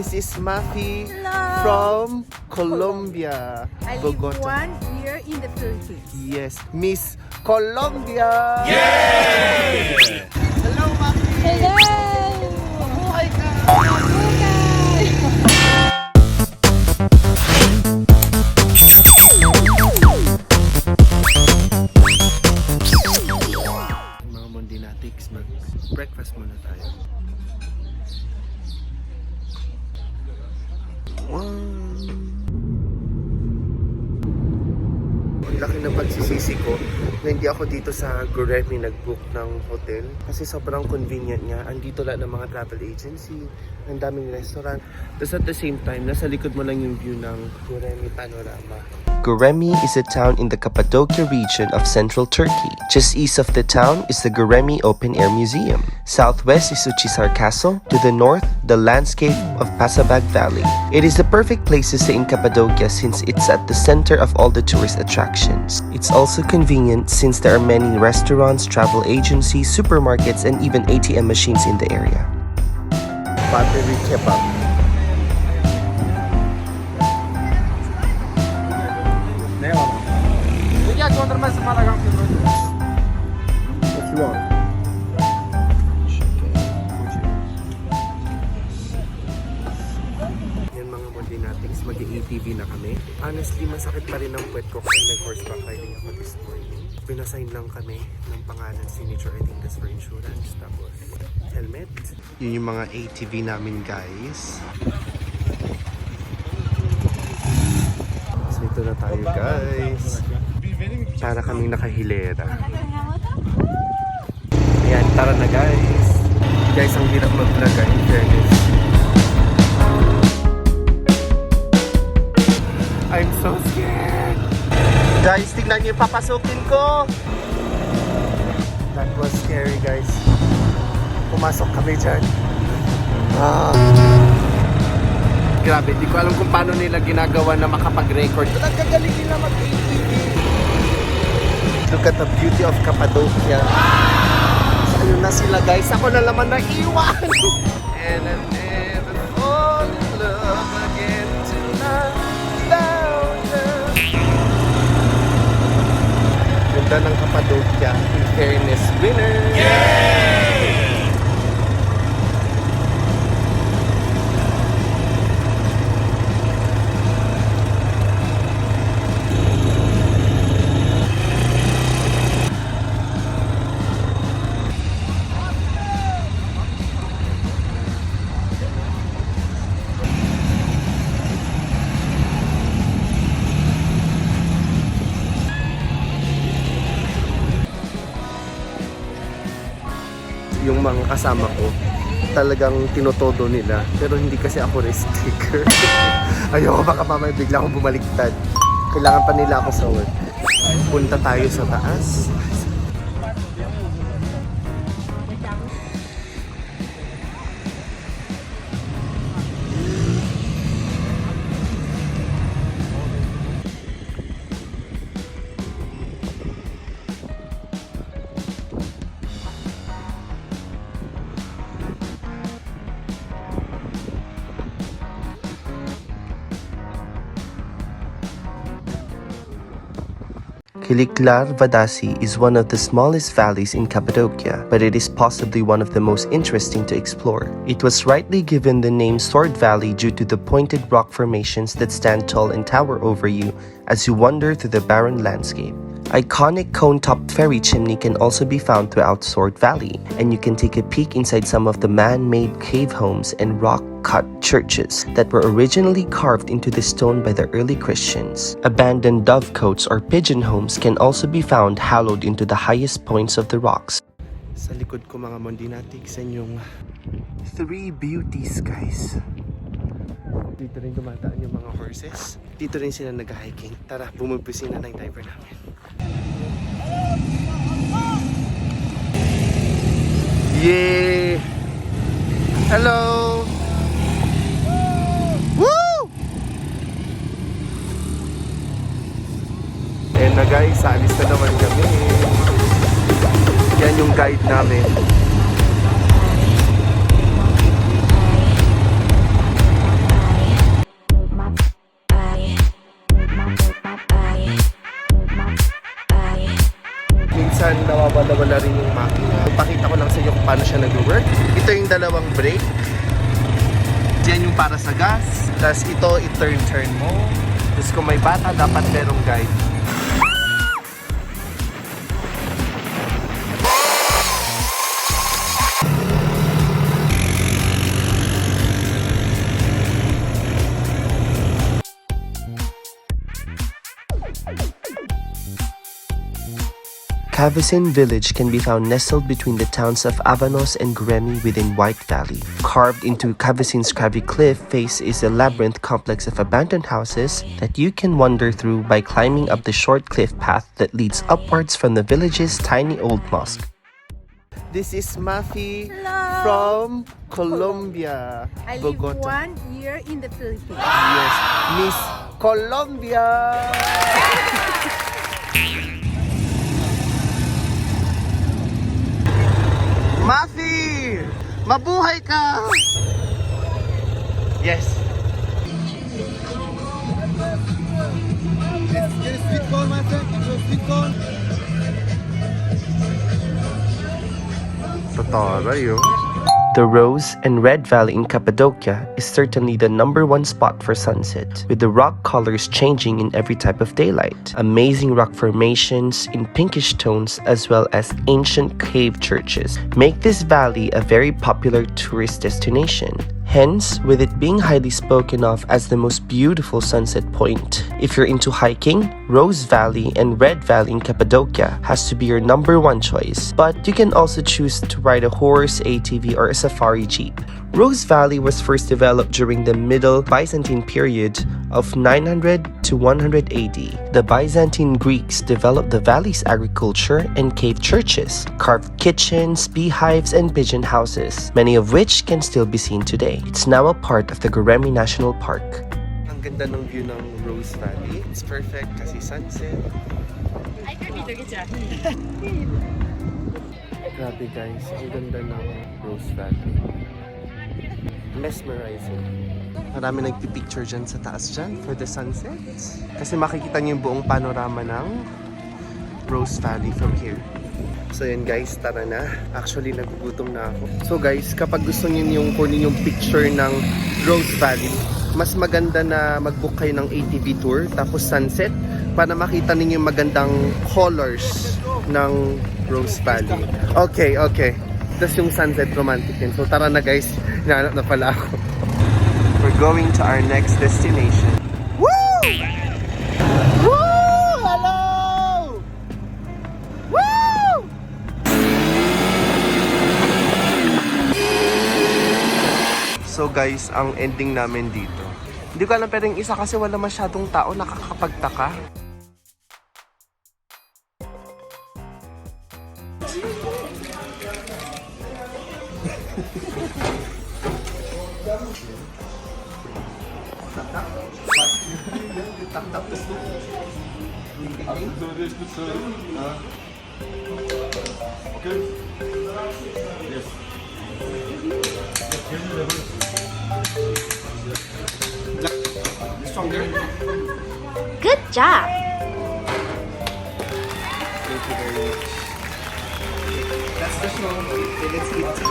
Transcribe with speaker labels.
Speaker 1: This is Mafi
Speaker 2: Hello.
Speaker 1: from Colombia,
Speaker 2: I live
Speaker 1: Bogota.
Speaker 2: 1 year in the Philippines.
Speaker 1: Yes, Miss Colombia! Yay! Hello, Mafi!
Speaker 2: Hello!
Speaker 1: Mabuhay ka! Mga Mondinatics, mag-breakfast muna tayo. Ang laki ng pagsisisi ko na hindi ako dito sa Guremi nag-book ng hotel kasi sobrang convenient niya. Andito lang ng mga travel agency, ang daming restaurant. Tapos at the same time, nasa likod mo lang yung view ng Guremi panorama.
Speaker 3: Guremi is a town in the Cappadocia region of central Turkey. Just east of the town is the Guremi Open Air Museum. Southwest is Uçhisar Castle. To the north, the landscape of Pasabag Valley. It is the perfect place to stay in Cappadocia since it's at the center of all the tourist attractions. It's also convenient since there are many restaurants, travel agencies, supermarkets, and even ATM machines in the area.
Speaker 1: Battery kebab. What you want? Yan mga Mondinatics, mag-ATV na kami. Honestly, masakit pa rin ang puwet ko kasi nag-horseback riding ako this morning. Pinasign lang kami ng pangalan, signature, I think that's for insurance. Tapos, helmet. Yun yung mga ATV namin, guys. So, ito na tayo, guys. Para kaming nakahilera. Ayan, tara na, guys. Guys, ang hirap mag-vlog, in fairness. I'm so scared. Guys, tignan niyo yung papasukin ko. That was scary, guys. Pumasok kami dyan. Grabe, di ko alam kung paano nila ginagawa na makapag-record. Nagkagaling nila mag-ATV. Look at the beauty of Cappadocia. So, ayun na sila, guys. Ako na naman naiwan. And I never fall in love again tonight. Ganda ng Cappadocia. In fairness, winner! Yay! Yung mga kasama ko talagang tinotodo nila pero hindi kasi ako risk taker. Ayoko baka mamaya bigla akong bumaliktad. Kailangan pa nila ako sa work. Punta tayo sa taas.
Speaker 3: Kiliklar Vadasi is one of the smallest valleys in Cappadocia, but it is possibly one of the most interesting to explore. It was rightly given the name Sword Valley due to the pointed rock formations that stand tall and tower over you as you wander through the barren landscape. Iconic cone-topped ferry chimney can also be found throughout Sword Valley, and you can take a peek inside some of the man-made cave homes and rock-cut churches that were originally carved into the stone by the early Christians. Abandoned dovecotes or pigeon homes can also be found hollowed into the highest points of the rocks.
Speaker 1: Sa likod ko mga Mondinatics, yan yung three beauties, guys. Dito rin dumataan yung mga horses. Dito rin sila nag-hiking. Tara, bumubusin na ng driver namin. Yay! Hello! Woo! And na guys, alis na naman kami. Yan yung guide namin. minsan nawawala-wala rin yung makina. Pakita ko lang sa inyo kung paano siya nag-work. Ito yung dalawang brake. Diyan yung para sa gas. Tapos ito, i-turn mo. Tapos kung may bata, dapat merong guide.
Speaker 3: Cavazin village can be found nestled between the towns of Avanos and Gremi within White Valley. Carved into Cavazin's craggy cliff face is a labyrinth complex of abandoned houses that you can wander through by climbing up the short cliff path that leads upwards from the village's tiny old mosque.
Speaker 1: This is Mafi
Speaker 2: Hello.
Speaker 1: from Colombia.
Speaker 2: I live
Speaker 1: Bogota.
Speaker 2: 1 year in the Philippines.
Speaker 1: Yes, Miss Colombia. Mafi! Mabuhay ka! Yes. Tataray, oh.
Speaker 3: The Rose and Red Valley in Cappadocia is certainly the #1 spot for sunset, with the rock colors changing in every type of daylight. Amazing rock formations in pinkish tones as well as ancient cave churches make this valley a very popular tourist destination. Hence, with it being highly spoken of as the most beautiful sunset point. If you're into hiking, Rose Valley and Red Valley in Cappadocia has to be your #1 choice, but you can also choose to ride a horse, ATV, or a safari jeep. Rose Valley was first developed during the Middle Byzantine period of 900 to 100 AD. The Byzantine Greeks developed the valley's agriculture and cave churches, carved kitchens, beehives, and pigeon houses, many of which can still be seen today. It's now a part of the Goremi National Park.
Speaker 1: Ang ganda ng view ng Rose Valley. It's perfect kasi sunset. Grabe guys, ang ganda ng Rose Valley. Mesmerizing. Marami nagpipicture dyan sa taas dyan for the sunsets. Kasi makikita niyo yung buong panorama ng Rose Valley from here. So yun guys, tara na. Actually, nagugutom na ako. So guys, kapag gusto niyo yung kunin yung picture ng Rose Valley, mas maganda na mag-book kayo ng ATV tour, tapos sunset, para makita ninyo yung magandang colors ng Rose Valley. Okay, okay. Tapos yung sunset romantic din. So tara na guys, hinahanap na pala ako. We're going to our next destination. Woo! Woo! Hello! Woo! So guys, ang ending namin dito. Hindi ko alam pero yung isa kasi wala masyadong tao, nakakapagtaka. Stronger.
Speaker 2: Good job!
Speaker 1: Thank you very much. That's the show. Okay, let's eat.